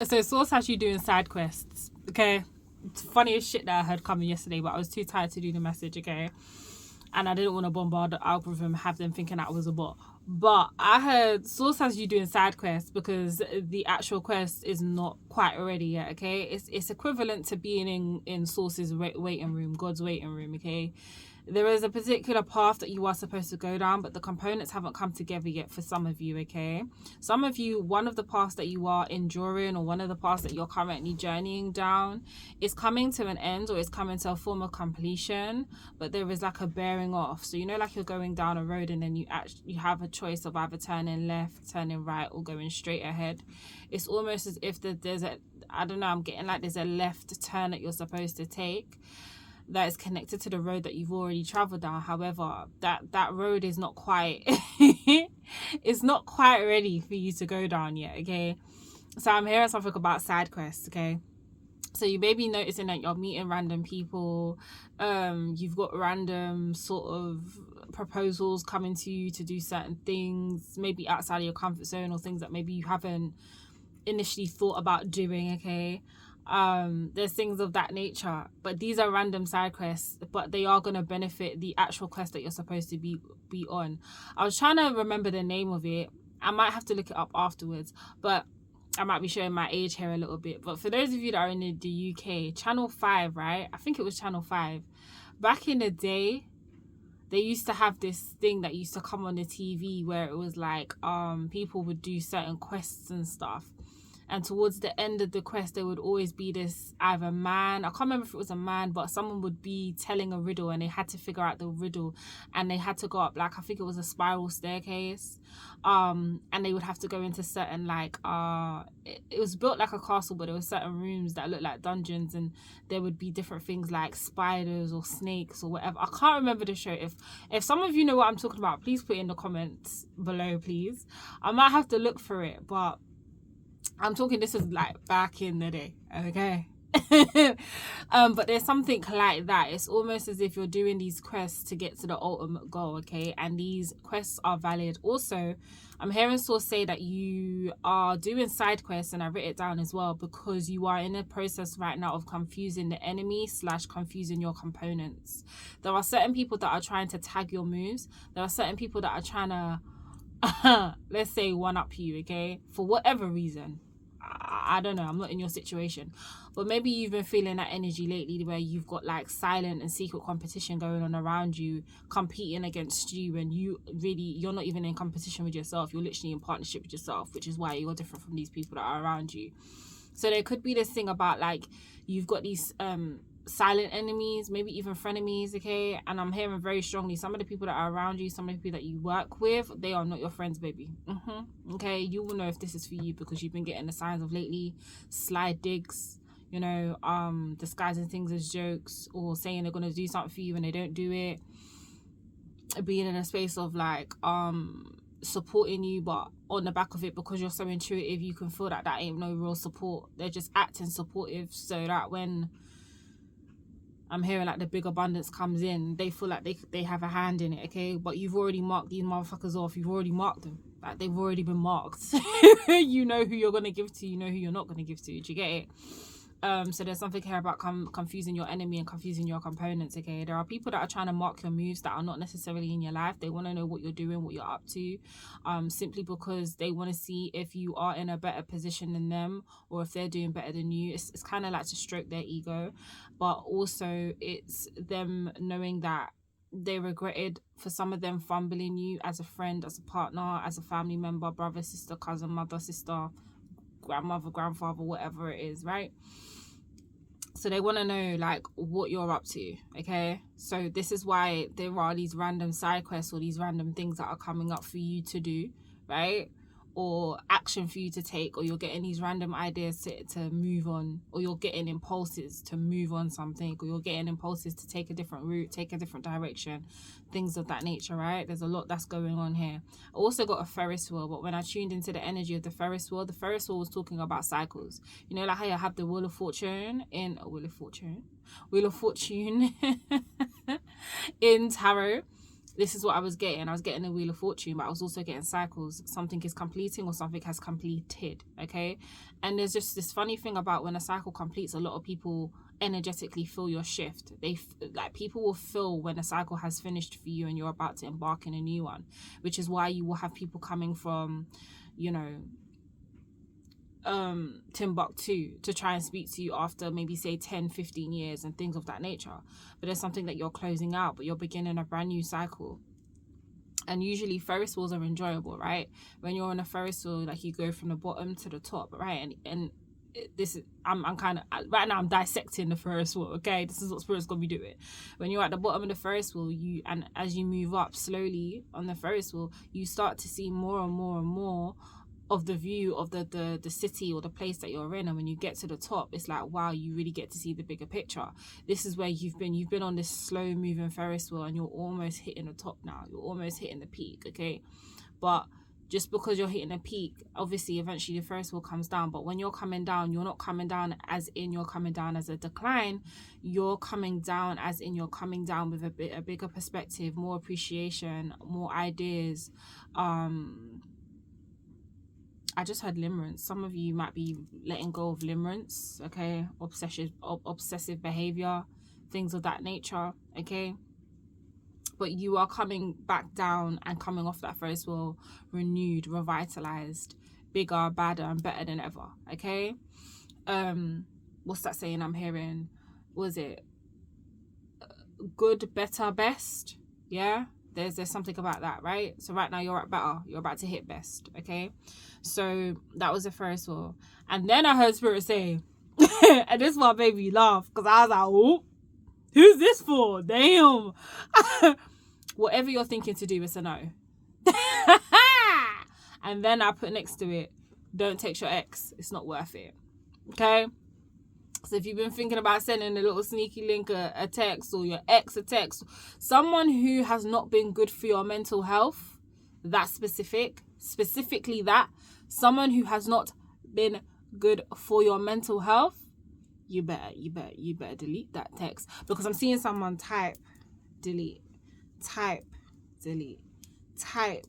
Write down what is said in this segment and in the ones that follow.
So Source has you doing side quests. Okay. It's funniest shit that I heard coming yesterday, but I was too tired to do the message, okay? And I didn't want to bombard the algorithm, have them thinking that I was a bot. But I heard Source has you doing side quests because the actual quest is not quite ready yet, okay? It's equivalent to being in Source's waiting room, God's waiting room, okay? There is a particular path that you are supposed to go down, but the components haven't come together yet for some of you, okay? Some of you, one of the paths that you are enduring or one of the paths that you're currently journeying down is coming to an end or is coming to a form of completion, but there is like a bearing off. So, you know, like you're going down a road and then you have a choice of either turning left, turning right, or going straight ahead. It's almost as if there's a, I don't know, I'm getting like there's a left turn that you're supposed to take that is connected to the road that you've already traveled down. However, that road is not quite it's not quite ready for you to go down yet, okay? So I'm hearing something about side quests, okay? So you may be noticing that you're meeting random people, you've got random sort of proposals coming to you to do certain things, maybe outside of your comfort zone, or things that maybe you haven't initially thought about doing, okay? There's things of that nature, but these are random side quests, but they are going to benefit the actual quest that you're supposed to be on. I was trying to remember the name of it. I might have to look it up afterwards, but I might be showing my age here a little bit. But for those of you that are in the UK, Channel 5, right? I think it was Channel 5. Back in the day, they used to have this thing that used to come on the TV where it was like people would do certain quests and stuff. And towards the end of the quest, there would always be this either man, I can't remember if it was a man, but someone would be telling a riddle and they had to figure out the riddle, and they had to go up, like, I think it was a spiral staircase. And they would have to go into certain, like, it was built like a castle, but there were certain rooms that looked like dungeons, and there would be different things like spiders or snakes or whatever. I can't remember the show. If some of you know what I'm talking about, please put it in the comments below, please. I might have to look for it, but I'm talking, this is like back in the day, okay? But there's something like that. It's almost as if you're doing these quests to get to the ultimate goal, okay? And these quests are valid. Also, I'm hearing Source say that you are doing side quests, and I wrote it down as well, because you are in a process right now of confusing the enemy / confusing your components. There are certain people that are trying to tag your moves. There are certain people that are trying to let's say one up you, okay, for whatever reason. I don't know, I'm not in your situation, but maybe you've been feeling that energy lately where you've got like silent and secret competition going on around you, competing against you, and you're not even in competition with yourself, you're literally in partnership with yourself, which is why you're different from these people that are around you. So there could be this thing about like you've got these silent enemies, maybe even frenemies, okay? And I'm hearing very strongly, some of the people that are around you, some of the people that you work with, they are not your friends, baby. Okay, you will know if this is for you, because you've been getting the signs of lately sly digs, you know, disguising things as jokes, or saying they're going to do something for you and they don't do it, being in a space of like supporting you, but on the back of it, because you're so intuitive, you can feel that ain't no real support. They're just acting supportive so that when I'm hearing like the big abundance comes in, they feel like they have a hand in it, okay? But you've already marked these motherfuckers off. You've already marked them. Like, they've already been marked. You know who you're going to give to. You know who you're not going to give to. Do you get it? So there's something here about confusing your enemy and confusing your components, okay? There are people that are trying to mark your moves that are not necessarily in your life. They want to know what you're doing, what you're up to, simply because they want to see if you are in a better position than them, or if they're doing better than you. It's kind of like to stroke their ego, but also it's them knowing that they regretted, for some of them, fumbling you as a friend, as a partner, as a family member, brother, sister, cousin, mother, sister, grandmother, grandfather, whatever it is, right? So they want to know like what you're up to, okay? So this is why there are these random side quests or these random things that are coming up for you to do, right? Or action for you to take, or you're getting these random ideas to move on, or you're getting impulses to move on something, or you're getting impulses to take a different route, take a different direction, things of that nature, right? There's a lot that's going on here. I also got a Ferris wheel, but when I tuned into the energy of the Ferris wheel was talking about cycles. You know, like how you have the Wheel of Fortune in Wheel of Fortune in tarot. this is what I was getting. I was getting the Wheel of Fortune, but I was also getting cycles. Something is completing or something has completed, okay? And there's just this funny thing about when a cycle completes, a lot of people energetically feel your shift. Like, people will feel when a cycle has finished for you and you're about to embark in a new one, which is why you will have people coming from, you know, Timbuktu to try and speak to you after maybe say 10-15 years and things of that nature. But there's something that you're closing out, but you're beginning a brand new cycle. And usually Ferris wheels are enjoyable, right? When you're on a Ferris wheel, like, you go from the bottom to the top, right? And this is, I'm kind of, right now I'm dissecting the Ferris wheel, okay? This is what Spirit's gonna be doing. When you're at the bottom of the Ferris wheel, and as you move up slowly on the Ferris wheel, you start to see more and more and more of the view of the city or the place that you're in. And when you get to the top, it's like, wow, you really get to see the bigger picture. This is where you've been on this slow moving Ferris wheel, and you're almost hitting the top now. You're almost hitting the peak, okay? But just because you're hitting a peak, obviously eventually the Ferris wheel comes down. But when you're coming down, you're not coming down as in you're coming down as a decline. You're coming down as in you're coming down with a bigger perspective, more appreciation, more ideas. I just heard limerence. Some of you might be letting go of limerence, okay? Obsessive behavior, things of that nature, okay? But you are coming back down and coming off that Ferris wheel renewed, revitalized, bigger, badder, and better than ever, okay? What's that saying I'm hearing? Was it good, better, best? Yeah? There's something about that, right? So right now you're at better. You're about to hit best, okay? So that was the Ferris wheel. And then I heard Spirit say, and this one made me laugh, because I was like, oh, who's this for? Damn. Whatever you're thinking to do, it's a no. And then I put next to it, don't text your ex. It's not worth it, okay? So if you've been thinking about sending a little sneaky link, a text, or your ex a text, someone who has not been good for your mental health, specifically that, someone who has not been good for your mental health, you better delete that text. Because I'm seeing someone type, delete, type, delete, type,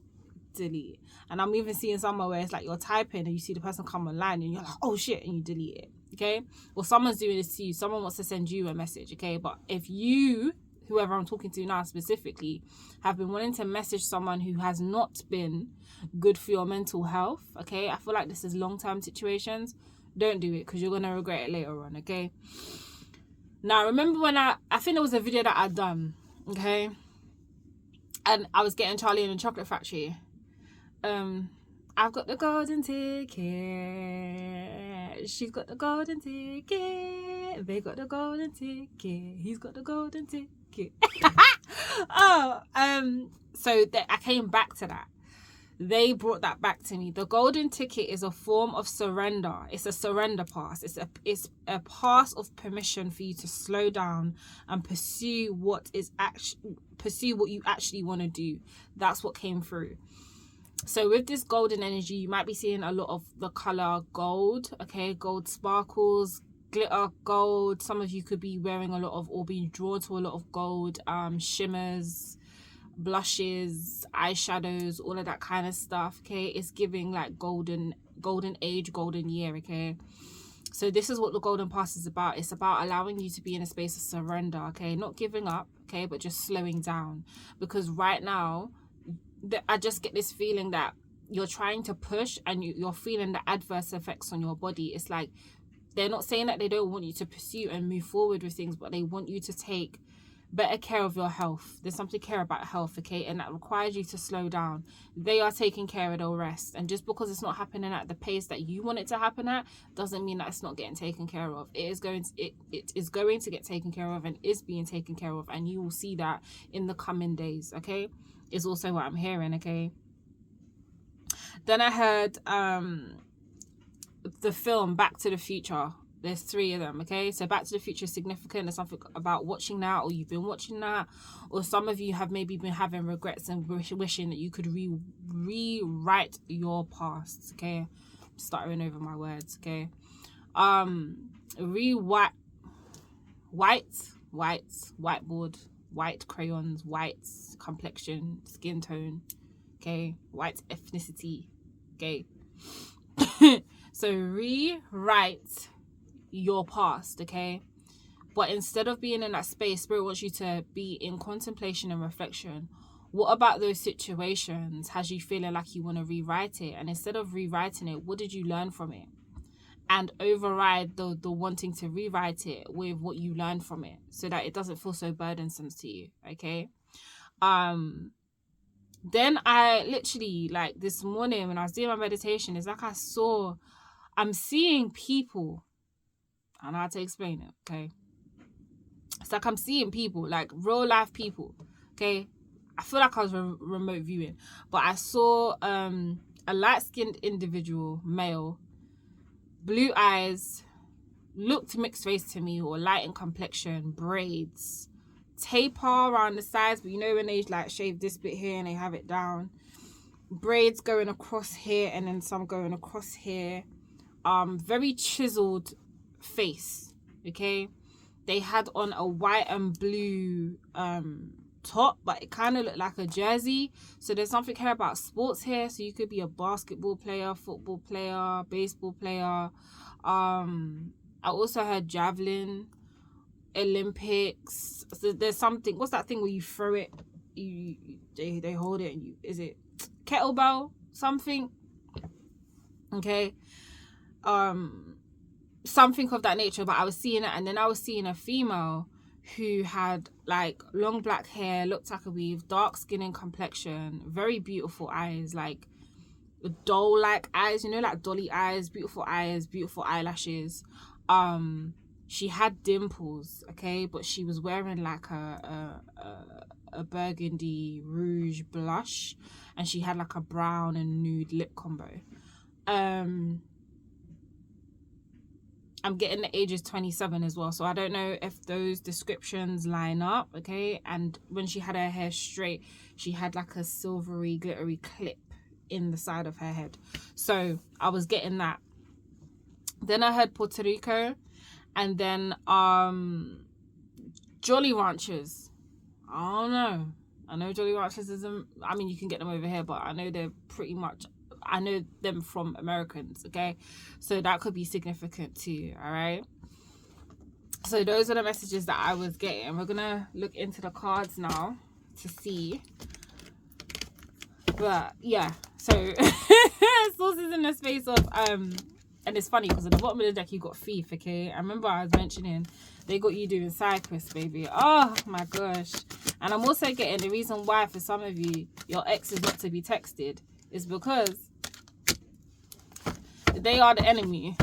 delete. And I'm even seeing somewhere where it's like you're typing and you see the person come online and you're like, oh shit, and you delete it. Okay, or someone's doing this to you, someone wants to send you a message, okay? But if you, whoever I'm talking to now specifically, have been wanting to message someone who has not been good for your mental health, okay, I feel like this is long-term situations, don't do it, because you're going to regret it later on, okay? Now, remember when I think there was a video that I'd done, okay, and I was getting Charlie in the Chocolate Factory. I've got the golden ticket. She's got the golden ticket. They got the golden ticket. He's got the golden ticket. So I came back to that. They brought that back to me. The golden ticket is a form of surrender. It's a surrender pass. It's a pass of permission for you to slow down and pursue what you actually want to do. That's what came through. So with this golden energy, you might be seeing a lot of the color gold, okay? Gold sparkles, glitter gold. Some of you could be wearing a lot of, or being drawn to a lot of gold, shimmers, blushes, eyeshadows, all of that kind of stuff, okay? It's giving like golden age, golden year, okay? So this is what the golden pass is about. It's about allowing you to be in a space of surrender, okay? Not giving up, okay? But just slowing down. Because right now, I just get this feeling that you're trying to push and you're feeling the adverse effects on your body. It's like they're not saying that they don't want you to pursue and move forward with things, but they want you to take better care of your health. There's something to care about health, okay? And that requires you to slow down. They are taking care of the rest. And just because it's not happening at the pace that you want it to happen at, doesn't mean that it's not getting taken care of. It is going to get taken care of and is being taken care of. And you will see that in the coming days, okay? Is also what I'm hearing, okay? Then I heard the film Back to the Future. There's 3 of them, okay? So Back to the Future is significant. There's something about watching that, or you've been watching that, or some of you have maybe been having regrets and wishing that you could rewrite your past, okay? I'm stuttering over my words, okay? Whiteboard, white crayons, white complexion, skin tone, okay, white ethnicity, okay. So rewrite your past, okay? But instead of being in that space, Spirit wants you to be in contemplation and reflection. What about those situations has you feeling like you want to rewrite it? And instead of rewriting it, what did you learn from it? And override the wanting to rewrite it with what you learned from it, so that it doesn't feel so burdensome to you, okay? Then I literally, like, this morning when I was doing my meditation, it's like I'm seeing people. I don't know how to explain it, okay? It's like I'm seeing people, like real life people, okay? I feel like I was remote viewing, but I saw a light-skinned individual, male, blue eyes, looked mixed race to me, or light in complexion, braids, taper around the sides, but you know when they like shave this bit here and they have it down, braids going across here and then some going across here, very chiseled face, okay? They had on a white and blue top, but it kind of looked like a jersey. So there's something here about sports here. So you could be a basketball player, football player, baseball player. I also heard javelin, Olympics. So there's something. What's that thing where you throw it? They hold it and you, is it kettlebell? Something. Okay. Something of that nature, but I was seeing it, and then I was seeing a female who had like long black hair, looked like a weave, dark skin and complexion, very beautiful eyes, like doll-like eyes, you know, like dolly eyes, beautiful eyelashes. She had dimples, okay, but she was wearing like a burgundy rouge blush, and she had like a brown and nude lip combo. I'm getting the age is 27 as well, so I don't know if those descriptions line up, okay? And when she had her hair straight, she had like a silvery, glittery clip in the side of her head. So I was getting that. Then I heard Puerto Rico, and then Jolly Ranchers. I don't know. I know Jolly Ranchers isn't, I mean, you can get them over here, but I know they're pretty much, I know them from Americans, okay? So that could be significant too, all right? So those are the messages that I was getting. We're gonna look into the cards now to see. But yeah, so sources in the space of and it's funny because at the bottom of the deck you got thief, okay? I remember I was mentioning they got you doing side quests, baby. Oh my gosh. And I'm also getting the reason why for some of you your ex is not to be texted is because they are the enemy.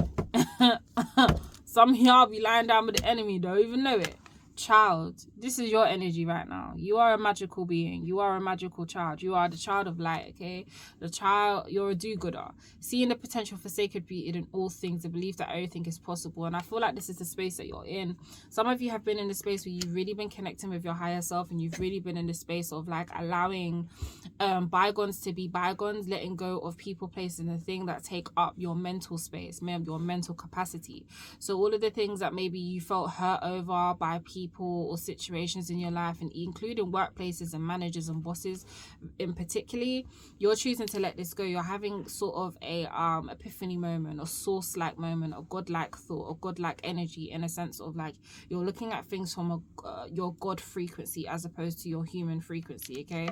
Some of y'all be lying down with the enemy, don't even know it. Child, this is your energy right now. You are a magical being. You are a magical child. You are the child of light, okay? The child, you're a do-gooder. Seeing the potential for sacred beauty in all things, the belief that everything is possible. And I feel like this is the space that you're in. Some of you have been in the space where you've really been connecting with your higher self, and you've really been in the space of like allowing bygones to be bygones, letting go of people, places, and the thing that take up your mental space, your mental capacity. So all of the things that maybe you felt hurt over by people or situations in your life, and including workplaces and managers and bosses in particularly, you're choosing to let this go. You're having sort of a epiphany moment, a source-like moment, a godlike thought, a godlike energy, in a sense of like you're looking at things from your God frequency as opposed to your human frequency, okay?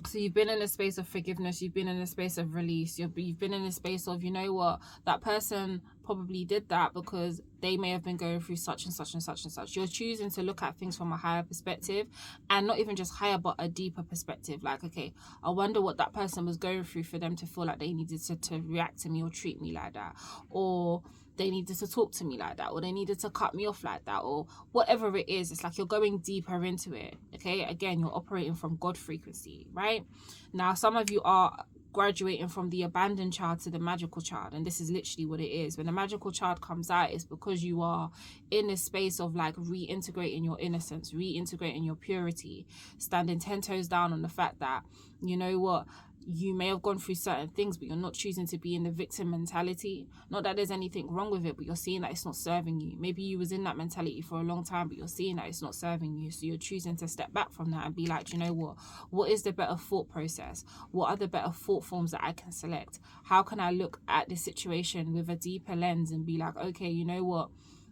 So you've been in a space of forgiveness, you've been in a space of release, you've been in a space of, you know what, that person probably did that because they may have been going through such and such and such and such. You're choosing to look at things from a higher perspective, and not even just higher, but a deeper perspective. Like, okay, I wonder what that person was going through for them to feel like they needed to react to me or treat me like that, or they needed to talk to me like that, or they needed to cut me off like that, or whatever it is. It's like you're going deeper into it, okay? Again, you're operating from God frequency, right? Now, some of you are graduating from the abandoned child to the magical child, and this is literally what it is. When the magical child comes out, it's because you are in a space of like reintegrating your innocence, reintegrating your purity, standing 10 toes down on the fact that, you know what, you may have gone through certain things, but you're not choosing to be in the victim mentality. Not that there's anything wrong with it, but you're seeing that it's not serving you. Maybe you was in that mentality for a long time, but you're seeing that it's not serving you. So you're choosing to step back from that and be like, you know what is the better thought process? What are the better thought forms that I can select? How can I look at this situation with a deeper lens and be like, okay, you know what?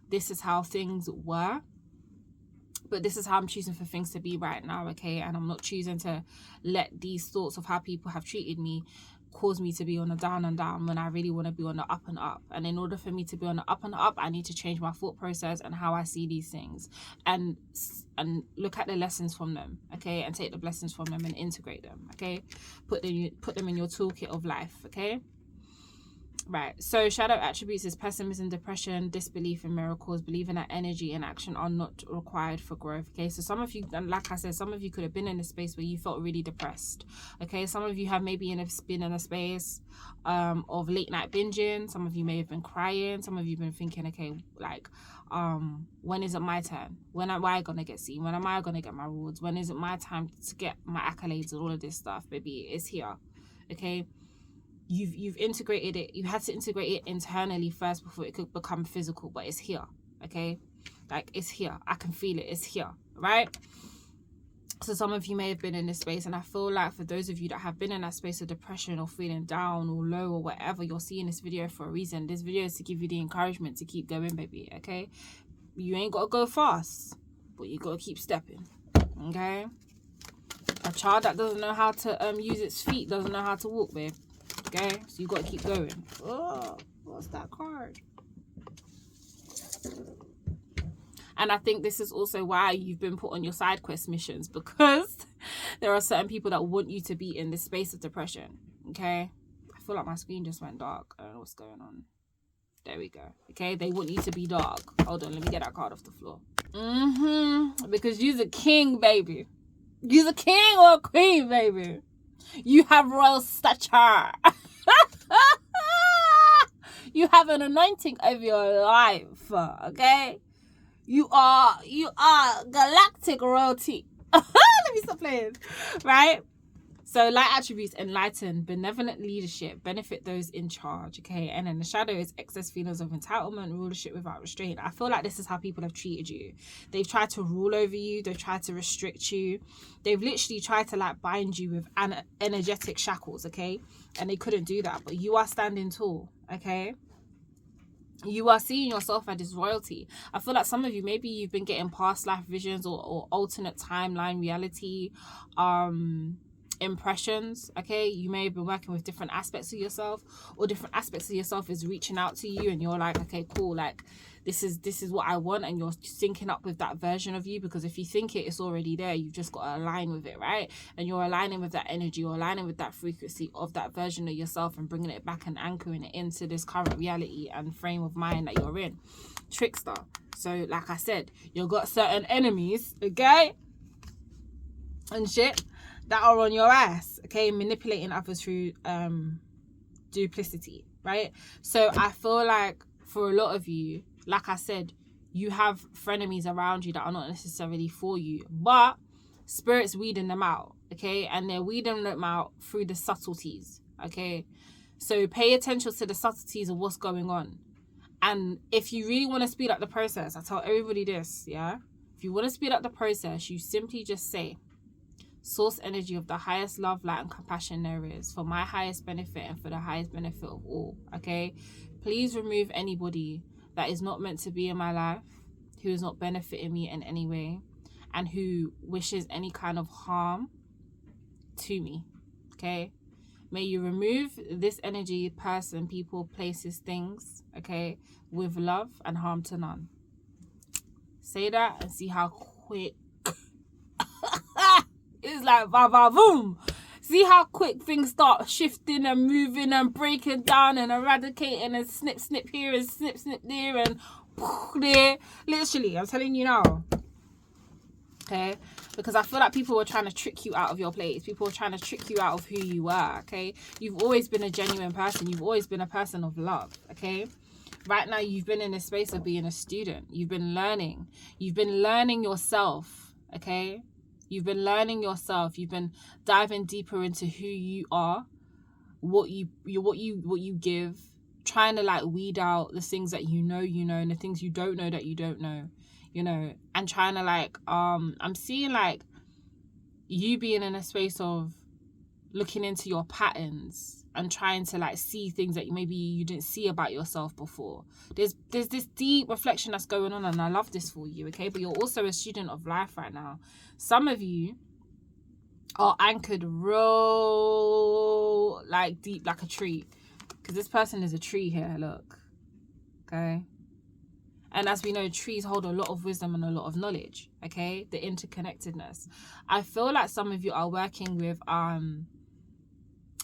This is how things were, but this is how I'm choosing for things to be right now, okay? And I'm not choosing to let these thoughts of how people have treated me cause me to be on the down and down when I really want to be on the up and up. And in order for me to be on the up and up, I need to change my thought process and how I see these things, and look at the lessons from them, okay? And take the blessings from them and integrate them, okay? Put them in your toolkit of life, okay? Right, so shadow attributes is pessimism, depression, disbelief in miracles, believing that energy and action are not required for growth. Okay, so some of you, and like I said, some of you could have been in a space where you felt really depressed. Okay, some of you have maybe been in a space of late night binging. Some of you may have been crying. Some of you have been thinking, okay, like, when is it my turn? When am I gonna get seen? When am I gonna get my rewards? When is it my time to get my accolades and all of this stuff? Baby, it's here. Okay. You've integrated it. You had to integrate it internally first before it could become physical, but it's here, okay? Like, it's here. I can feel it. It's here, right? So some of you may have been in this space, and I feel like for those of you that have been in that space of depression or feeling down or low or whatever, you're seeing this video for a reason. This video is to give you the encouragement to keep going, baby, okay? You ain't got to go fast, but you got to keep stepping, okay? A child that doesn't know how to use its feet doesn't know how to walk, babe. Okay, so you got to keep going. Oh, what's that card? And I think this is also why you've been put on your side quest missions, because there are certain people that want you to be in this space of depression. Okay, I feel like my screen just went dark. I don't know what's going on. There we go. Okay, they want you to be dark. Hold on, let me get that card off the floor. Because you're the king, baby. You're the king or a queen, baby. You have royal stature. You have an anointing over your life, okay? You are galactic royalty. Let me stop playing, right? So light attributes enlighten, benevolent leadership, benefit those in charge, okay? And then the shadow is excess feelings of entitlement, rulership without restraint. I feel like this is how people have treated you. They've tried to rule over you. They've tried to restrict you. They've literally tried to like bind you with energetic shackles, okay? And they couldn't do that, but you are standing tall, okay? You are seeing yourself as this royalty. I feel like some of you, maybe you've been getting past life visions or alternate timeline reality, impressions, okay? You may have been working with different aspects of yourself, or different aspects of yourself is reaching out to you, and you're like, okay, cool, like this is what I want, and you're syncing up with that version of you, because if you think it's already there, you've just got to align with it, right? And you're aligning with that energy, or aligning with that frequency of that version of yourself, and bringing it back and anchoring it into this current reality and frame of mind that you're in. Trickster. So like I said, you've got certain enemies, okay, and shit, that are on your ass, okay, manipulating others through duplicity, right? So I feel like for a lot of you, like I said, you have frenemies around you that are not necessarily for you, but spirit's weeding them out, okay? And they're weeding them out through the subtleties, okay? So pay attention to the subtleties of what's going on. And if you really want to speed up the process, I tell everybody this, yeah? If you want to speed up the process, you simply just say, source energy of the highest love, light, and compassion there is, for my highest benefit and for the highest benefit of all, okay? Please remove anybody that is not meant to be in my life, who is not benefiting me in any way, and who wishes any kind of harm to me, okay? May you remove this energy, person, people, places, things, okay, with love and harm to none. Say that and see how quick it's like boom. See how quick things start shifting and moving and breaking down and eradicating and snip here and snip there and there. Literally, I'm telling you now. Okay? Because I feel like people were trying to trick you out of your place. People were trying to trick you out of who you were, okay? You've always been a genuine person. You've always been a person of love, okay? Right now, you've been in a space of being a student. You've been learning. You've been learning yourself, okay? You've been learning yourself. You've been diving deeper into who you are, what you give, trying to like weed out the things that you know, and the things you don't know that you don't know, and trying to like I'm seeing like you being in a space of looking into your patterns and trying to like see things that maybe you didn't see about yourself before. There's this deep reflection that's going on, and I love this for you, okay? But you're also a student of life right now. Some of you are anchored real like deep like a tree, because this person is a tree here, look, okay? And as we know, trees hold a lot of wisdom and a lot of knowledge, okay? The interconnectedness. I feel like some of you are working with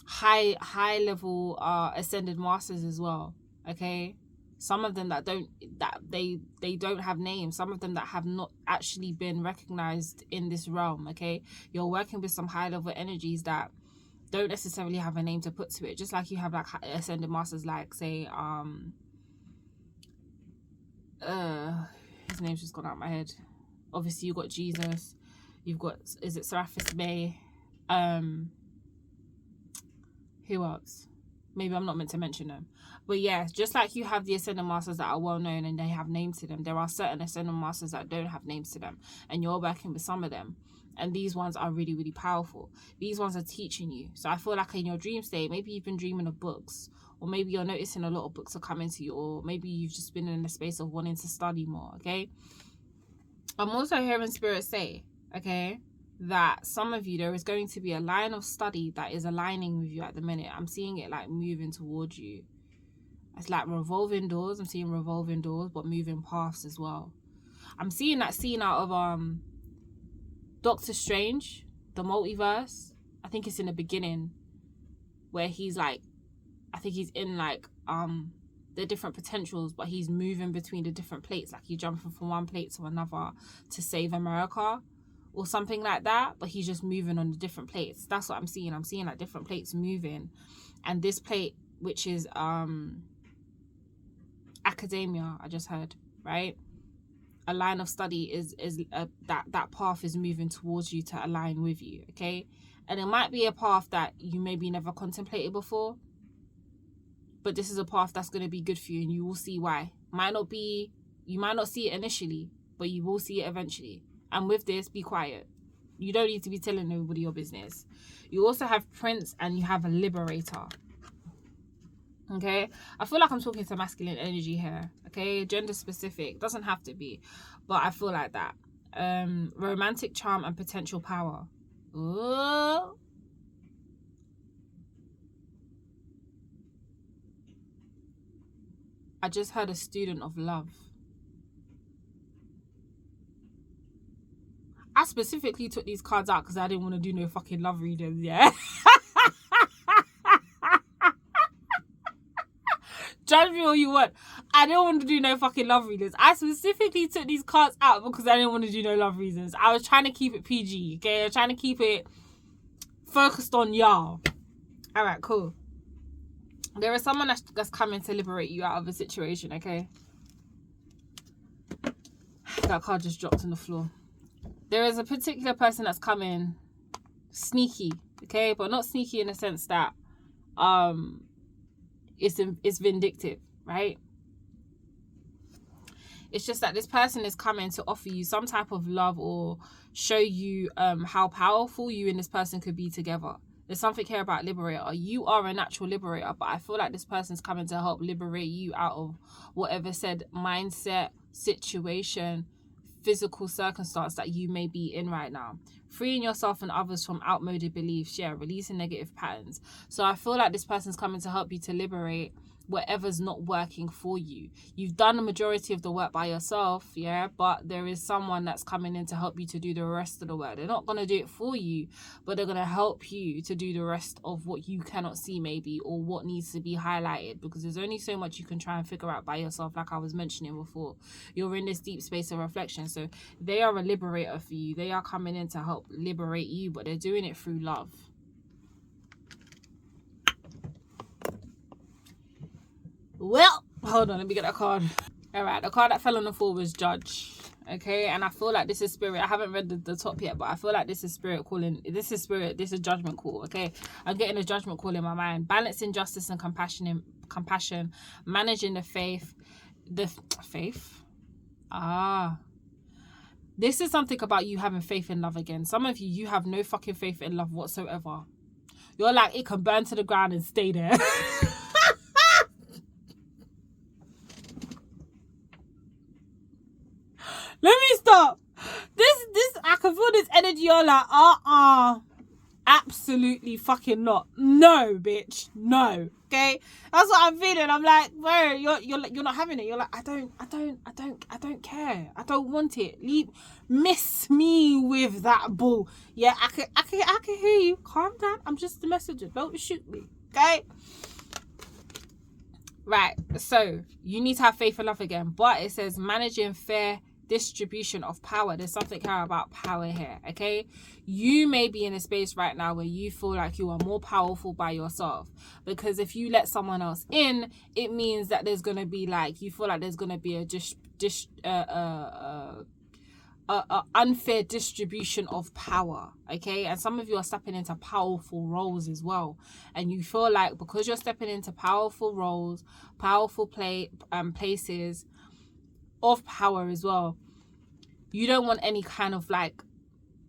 high level ascended masters as well, okay? Some of them that they don't have names, some of them that have not actually been recognized in this realm, okay? You're working with some high level energies that don't necessarily have a name to put to it, just like you have like ascended masters, like say his name's just gone out of my head. Obviously, you've got Jesus. You've got, is it Seraphicallovecode? Who else? Maybe I'm not meant to mention them. But yeah, just like you have the Ascendant Masters that are well known and they have names to them, there are certain Ascendant Masters that don't have names to them. And you're working with some of them. And these ones are really, really powerful. These ones are teaching you. So I feel like in your dream state, maybe you've been dreaming of books. Or maybe you're noticing a lot of books are coming to you. Or maybe you've just been in a space of wanting to study more, okay? I'm also hearing Spirit say, okay, that some of you, there is going to be a line of study that is aligning with you at the minute. I'm seeing it like moving towards you. It's like revolving doors. I'm seeing revolving doors, but moving paths as well. I'm seeing that scene out of Doctor Strange, the multiverse. I think it's in the beginning where he's like, I think he's in like the different potentials, but he's moving between the different plates, like he's jumping from one plate to another to save America or something like that, but he's just moving on the different plates. That's what I'm seeing. I'm seeing like different plates moving, and this plate, which is academia, I just heard, right? A line of study is that path is moving towards you to align with you, okay? And it might be a path that you maybe never contemplated before, but this is a path that's going to be good for you, and you will see why. You might not see it initially, but you will see it eventually. And with this, be quiet. You don't need to be telling everybody your business. You also have Prince and you have a Liberator. Okay? I feel like I'm talking to masculine energy here. Okay? Gender specific. Doesn't have to be. But I feel like that. Romantic charm and potential power. Ooh. I just heard a student of love. I specifically took these cards out because I didn't want to do no fucking love readings, yeah? Judge me all you want. I didn't want to do no fucking love readings. I specifically took these cards out because I didn't want to do no love readings. I was trying to keep it PG, okay? I was trying to keep it focused on y'all. Alright, cool. There is someone that's coming to liberate you out of a situation, okay? That card just dropped on the floor. There is a particular person that's coming sneaky, okay? But not sneaky in the sense that it's vindictive, right? It's just that this person is coming to offer you some type of love or show you how powerful you and this person could be together. There's something here about liberator. You are a natural liberator, but I feel like this person's coming to help liberate you out of whatever said mindset, situation, physical circumstance that you may be in right now. Freeing yourself and others from outmoded beliefs, yeah, releasing negative patterns. So I feel like this person's coming to help you to liberate whatever's not working for you. You've done the majority of the work by yourself, yeah, but there is someone that's coming in to help you to do the rest of the work. They're not going to do it for you, but they're going to help you to do the rest of what you cannot see maybe, or what needs to be highlighted, because there's only so much you can try and figure out by yourself, like I was mentioning before. You're in this deep space of reflection, so they are a liberator for you. They are coming in to help liberate you, but they're doing it through love. Well, hold on, let me get that card. All right, the card that fell on the floor was Judge. Okay, and I feel like this is spirit. I haven't read the top yet, but I feel like this is spirit calling. This is spirit. This is judgment call. Okay, I'm getting a judgment call in my mind. Balancing justice and compassion, managing the faith. This is something about you having faith in love again. Some of you have no fucking faith in love whatsoever. You're like, it can burn to the ground and stay there. Let me stop. This, I can feel this energy. You're like, absolutely fucking not. No, bitch, no. Okay, that's what I'm feeling. I'm like, bro, you're not having it. You're like, I don't care. I don't want it. Miss me with that bull. Yeah, I can hear you. Calm down. I'm just the messenger. Don't shoot me. Okay. Right. So you need to have faith and love again, but it says managing fair distribution of power. There's something here about power here. Okay, you may be in a space right now where you feel like you are more powerful by yourself, because if you let someone else in, it means that there's gonna be like, you feel like there's gonna be a unfair distribution of power. Okay, and some of you are stepping into powerful roles as well, and you feel like because you're stepping into powerful roles, powerful places of power as well, you don't want any kind of like,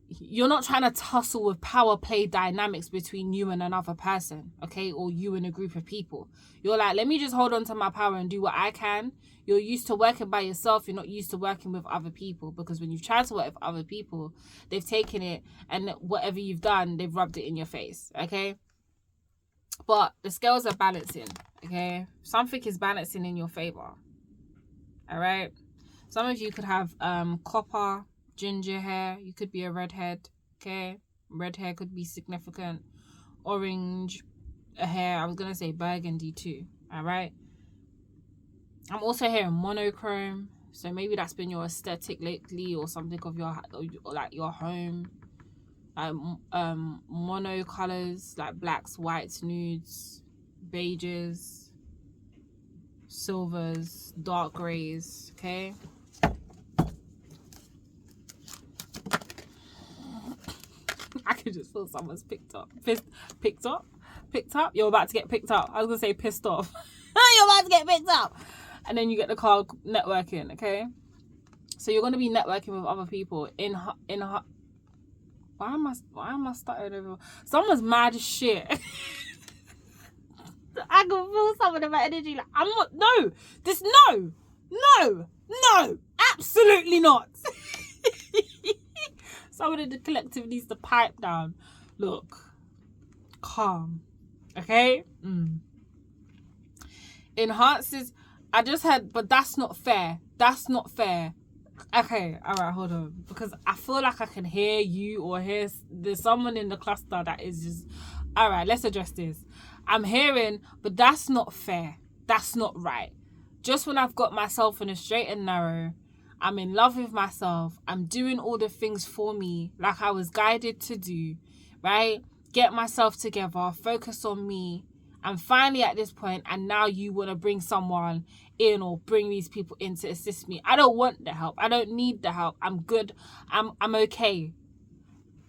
you're not trying to tussle with power play dynamics between you and another person, okay, or you and a group of people. You're like, let me just hold on to my power and do what I can. You're used to working by yourself. You're not used to working with other people, because when you've tried to work with other people, they've taken it and whatever you've done, they've rubbed it in your face. Okay, but the scales are balancing. Okay, something is balancing in your favor. All right, some of you could have copper, ginger hair. You could be a redhead. Okay, red hair could be significant. Orange hair. I was gonna say burgundy too. All right, I'm also hearing monochrome, so maybe that's been your aesthetic lately, or something of your, or like your home. Mono colors like blacks, whites, nudes, beiges, silvers, dark grays. Okay, I can just feel someone's picked up. You're about to get picked up. I was gonna say pissed off. You're about to get picked up, and then you get the card networking. Okay, so you're gonna be networking with other people in. Why am I starting over? Someone's mad as shit. I can feel something in my energy. Like, I'm not. No, absolutely not. Someone in the collective needs to pipe down. Look, calm. Okay. Enhances. I just had, but that's not fair. Okay, all right, hold on, because I feel like I can hear you, or there's someone in the cluster that is just, all right, let's address this. I'm hearing, but that's not fair. That's not right. Just when I've got myself in a straight and narrow, I'm in love with myself, I'm doing all the things for me like I was guided to do, right? Get myself together, focus on me. I'm finally at this point, and now you want to bring someone in, or bring these people in to assist me. I don't want the help. I don't need the help. I'm good. I'm okay.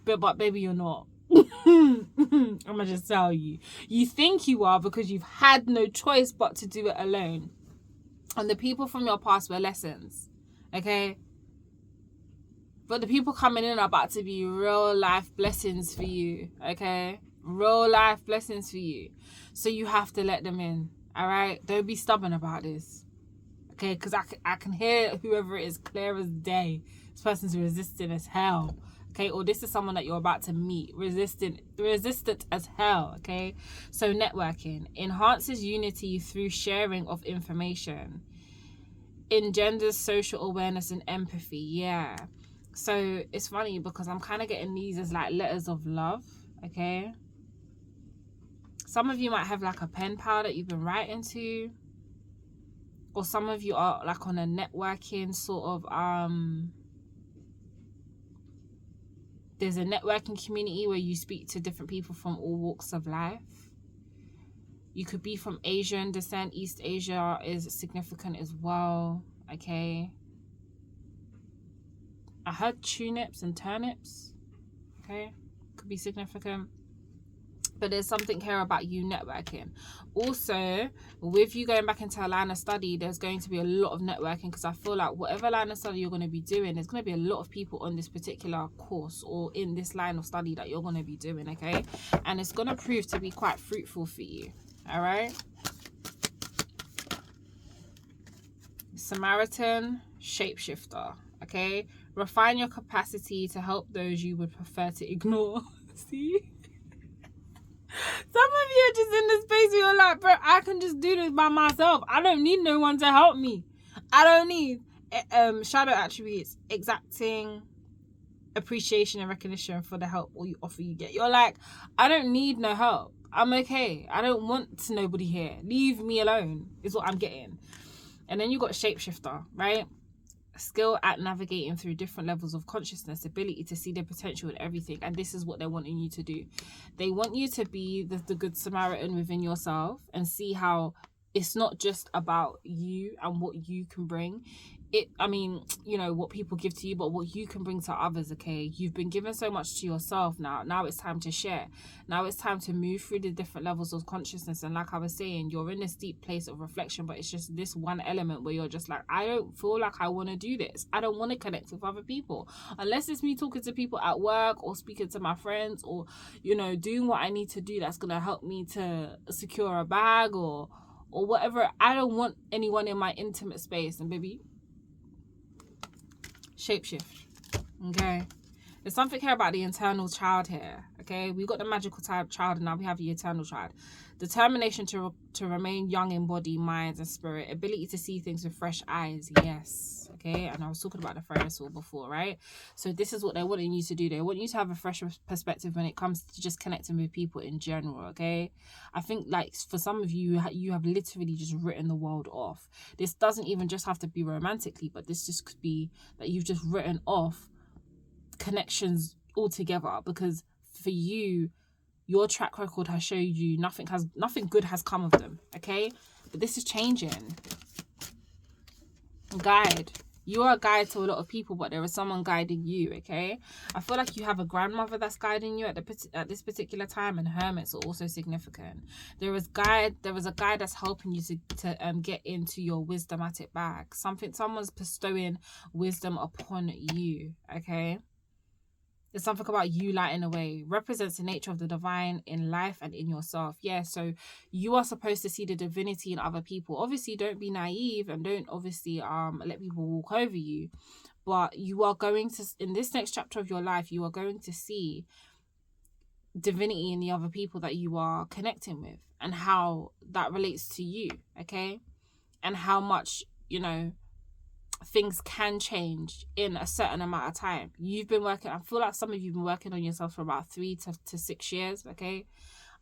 But baby, you're not. I'm gonna just tell you. You think you are because you've had no choice but to do it alone. And the people from your past were lessons. Okay? But the people coming in are about to be real life blessings for you. Okay? Real life blessings for you. So you have to let them in. Alright? Don't be stubborn about this. Okay? Because I can hear whoever it is clear as day. This person's resisting as hell. Okay? Or this is someone that you're about to meet. Resistant as hell. Okay? So networking enhances unity through sharing of information. Engenders social awareness and empathy. Yeah. So it's funny because I'm kind of getting these as like letters of love. Okay? Some of you might have like a pen pal that you've been writing to. Or some of you are like on a networking sort of there's a networking community where you speak to different people from all walks of life. You could be from Asian descent. East Asia is significant as well. Okay. I heard turnips and turnips. Okay, could be significant. But there's something here about you networking. Also, with you going back into a line of study, there's going to be a lot of networking, because I feel like whatever line of study you're going to be doing, there's going to be a lot of people on this particular course or in this line of study that you're going to be doing, okay? And it's going to prove to be quite fruitful for you, all right? Samaritan, shapeshifter, okay? Refine your capacity to help those you would prefer to ignore. See? Some of you are just in this space where you're like, bro, I can just do this by myself. I don't need no one to help me. I don't need shadow attributes, exacting appreciation and recognition for the help or you offer you get. You're like, I don't need no help. I'm okay. I don't want nobody here. Leave me alone is what I'm getting. And then you got shapeshifter, right? Skill at navigating through different levels of consciousness, ability to see the potential in everything. And this is what they're wanting you to do. They want you to be the good Samaritan within yourself and see how it's not just about you and what you can bring. What people give to you, but what you can bring to others, okay? You've been given so much to yourself now. Now it's time to share. Now it's time to move through the different levels of consciousness. And like I was saying, you're in this deep place of reflection, but it's just this one element where you're just like, I don't feel like I want to do this. I don't want to connect with other people. Unless it's me talking to people at work or speaking to my friends or, doing what I need to do that's going to help me to secure a bag or whatever. I don't want anyone in my intimate space. And baby, shapeshift, okay? There's something here about the internal child here, okay? We've got the magical child and now we have the eternal child. Determination to remain young in body, mind and spirit. Ability to see things with fresh eyes, yes, okay? And I was talking about the Ferris wheel before, right? So this is what they're wanting you to do. They want you to have a fresh perspective when it comes to just connecting with people in general, okay? I think like for some of you, you have literally just written the world off. This doesn't even just have to be romantically, but this just could be that you've just written off connections altogether, because for you, your track record has showed you nothing good has come of them, okay? But this is changing. Guide. You are a guide to a lot of people, but there is someone guiding you, okay? I feel like you have a grandmother that's guiding you at this particular time, and hermits are also significant. There is a guide that's helping you to get into your wisdomatic bag. Someone's bestowing wisdom upon you, okay? There's something about you lighting away. Represents the nature of the divine in life and in yourself. Yeah, so you are supposed to see the divinity in other people. Obviously, don't be naive and don't obviously let people walk over you. But you are going to, in this next chapter of your life, you are going to see divinity in the other people that you are connecting with and how that relates to you, okay? And how much, things can change in a certain amount of time. You've been working, I feel like some of you have been working on yourself for about 3 to 6 years, okay?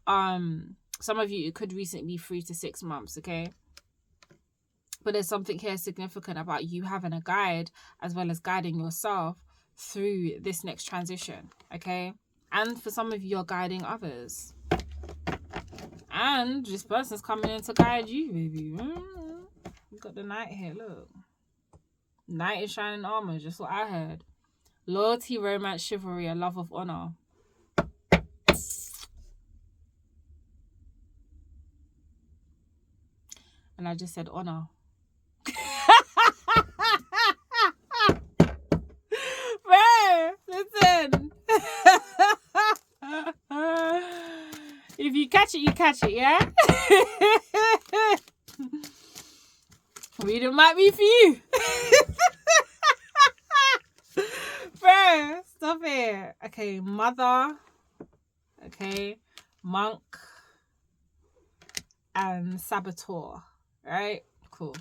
Some of you, it could recently be 3 to 6 months, okay? But there's something here significant about you having a guide as well as guiding yourself through this next transition, okay? And for some of you, you're guiding others. And this person's coming in to guide you, baby. You got the knight here, look. Knight in shining armor, just what I heard. Loyalty, romance, chivalry, a love of honor. And I just said honor. Bro, listen. If you catch it, you catch it, yeah? Reading might be for you. Bro, stop it. Okay, mother. Okay, monk. And saboteur. Right? Cool.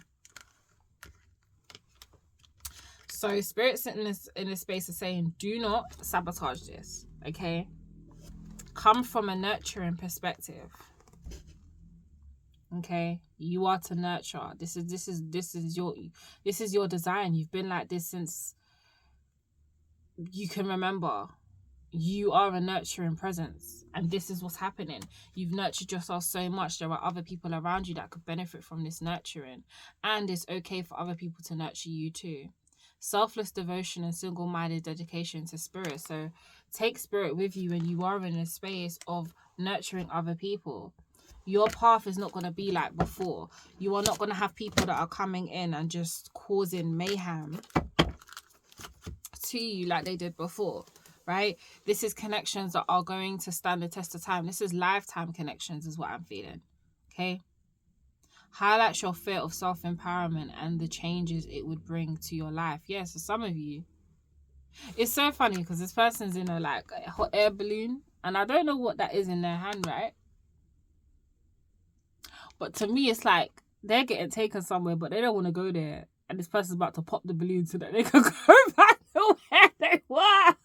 So spirits in this space are saying, do not sabotage this. Okay? Come from a nurturing perspective. Okay, you are to nurture. This is your design. You've been like this since you can remember. You are a nurturing presence, and this is what's happening. You've nurtured yourself so much. There are other people around you that could benefit from this nurturing, and it's okay for other people to nurture you too. selfless devotion and single-minded dedication to spirit. So take spirit with you when you are in a space of nurturing other people. Your path is not going to be like before. You are not going to have people that are coming in and just causing mayhem to you like they did before, right? This is connections that are going to stand the test of time. This is lifetime connections is what I'm feeling, okay? Highlights your fear of self-empowerment and the changes it would bring to your life. Yeah, so some of you, it's so funny because this person's in a like a hot air balloon and I don't know what that is in their hand, right? But to me, it's like they're getting taken somewhere, but they don't want to go there. And this person's about to pop the balloon so that they can go back to where they were.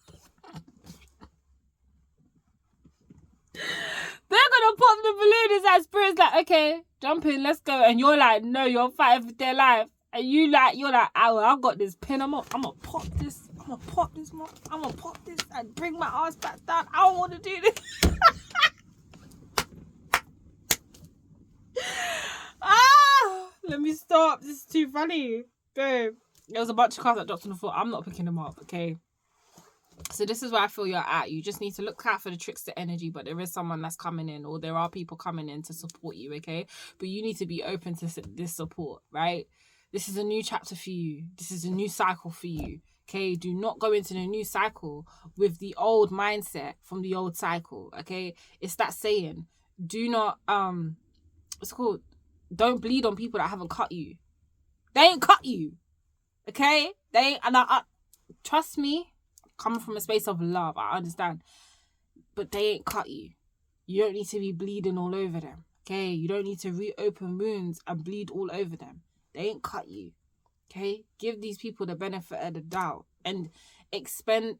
They're gonna pop the balloon. It's like spirit's like, okay, jump in, let's go. And you're like, no, you're fighting for their life. And you're like, oh, I've got this pin. I'm gonna pop this. I'm gonna pop this and bring my ass back down. I don't want to do this. Let me stop. This is too funny. Babe, there was a bunch of cards that dropped on the floor. I'm not picking them up, okay? So this is where I feel you're at. You just need to look out for the trickster energy, but there is someone that's coming in, or there are people coming in to support you, okay? But you need to be open to this support, right? This is a new chapter for you. This is a new cycle for you, okay? Do not go into the new cycle with the old mindset from the old cycle, okay? It's that saying. Do not, what's it called? Don't bleed on people that haven't cut you. They ain't cut you, okay? They ain't, and trust me, coming from a space of love, I understand. But they ain't cut you. You don't need to be bleeding all over them, okay? You don't need to reopen wounds and bleed all over them. They ain't cut you, okay? Give these people the benefit of the doubt and spending.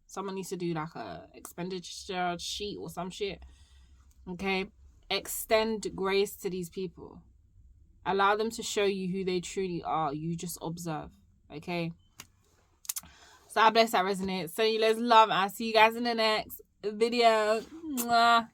Someone needs to do like a expenditure sheet or some shit, okay? Extend grace to these people. Allow them to show you who they truly are. You just observe, okay? So I bless, that resonates. So you guys love. I'll see you guys in the next video. Mwah.